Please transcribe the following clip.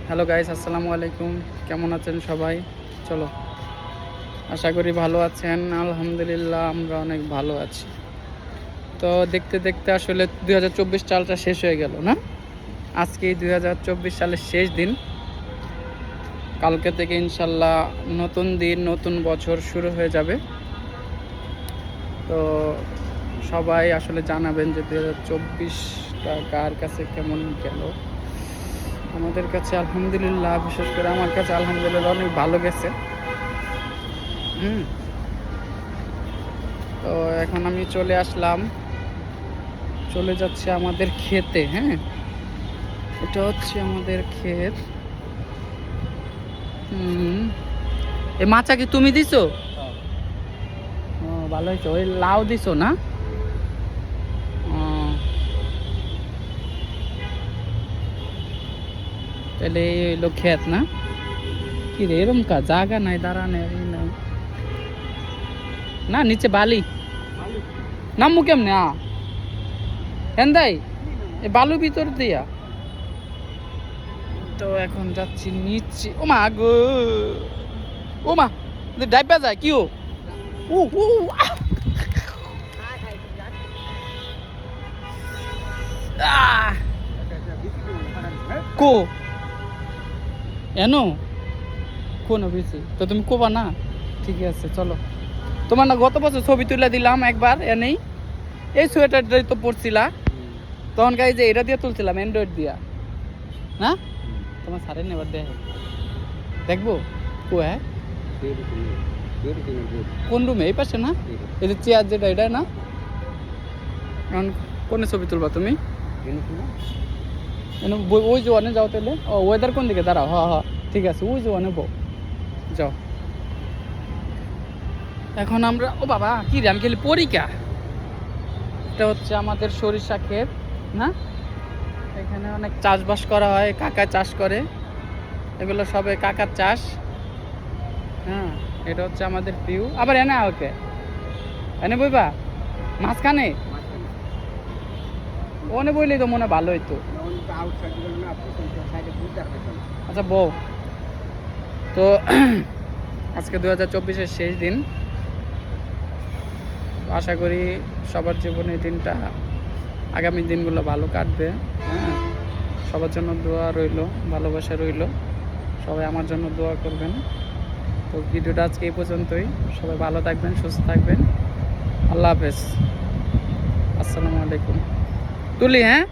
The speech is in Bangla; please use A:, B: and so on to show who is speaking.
A: হ্যালো গাইস, আসসালামু আলাইকুম। কেমন আছেন সবাই? চলো, আশা করি ভালো আছেন। আলহামদুলিল্লাহ, আমরা অনেক ভালো আছি। তো দেখতে দেখতে আসলে 2024 সালটা শেষ হয়ে গেল না? আজকেই 2024 সালের শেষ দিন। কালকে থেকে ইনশাল্লাহ নতুন দিন, নতুন বছর শুরু হয়ে যাবে। তো সবাই আসলে জানাবেন যে 2024টা কার কাছে কেমন গেল। আমাদের কাছে আলহামদুলিল্লাহ, বিশেষ করে আমার কাছে আলহামদুলিল্লাহ অনেক ভালো গেছে। তো এখন আমি চলে যাচ্ছি আমাদের ক্ষেতে। হ্যাঁ, এটা হচ্ছে আমাদের ক্ষেত। এই মাচা কি তুমি দিছো? ও, ভালো হয়েছে। ওই লাউ দিছো না? ও, তাহলে এই হইলো ক্ষেত না? কি রে, এরম কা জায়গা নাই দাঁড়ানোর, নাই না? নিচে বালি, নামবো কেমনে? হেন্দাই এই বালু ভিতর দিয়া। তো এখন যাচ্ছি নিচে। ও মা গো, ও মা, ডাইবা যায় কি? ও ও ও, আহ! আহ! কো এনো কোন বেশি তো তুমি কোবা না? ঠিক আছে, চলো। তোমার না গত বছর ছবি তুলে দিলাম একবার, এনেই এই সোয়েটারটাই তো পরছিলা তখন, গাই যে এটা দিয়ে তুলছিলাম অ্যান্ড্রয়েড দিয়া না? তোমার সারেন এবার দেখবো কো হ্যাঁ, কোন রুমে? এই পাশে না? এই যে চেয়ার যেটা, এটা না? এখন কোনে ছবি তুলবা তুমি? ওই যে অনে যাও তাহলে। ও, ওয়েদার কোন দিকে? দাঁড়াও, হ হ, ঠিক আছে, ওই যে অনে বউ যাও। এখন আমরা, ও বাবা কি রে, আমি খেলি পরীক্ষা। এটা হচ্ছে আমাদের সরিষা ক্ষেত না? এখানে অনেক চাষবাস করা হয়, কাকা চাষ করে। এগুলো সবে কাকার চাষ। হ্যাঁ, এটা হচ্ছে আমাদের পিউ। আবার এনে ওকে এনে বইবা মাঝখানে, ওনে বইলেই তো মনে ভালো হইতো। আচ্ছা বউ, তো আজকে 2024-এর শেষ দিন। আশা করি সবার জীবনে দিনটা, আগামী দিনগুলো ভালো কাটবে। হ্যাঁ, সবার জন্য দোয়া রইল, ভালোবাসা রইল। সবাই আমার জন্য দোয়া করবেন। তো ভিডিওটা আজকে এই পর্যন্তই। সবাই ভালো থাকবেন, সুস্থ থাকবেন। আল্লাহ হাফেজ, আসসালামু আলাইকুম। তুলি, হ্যাঁ।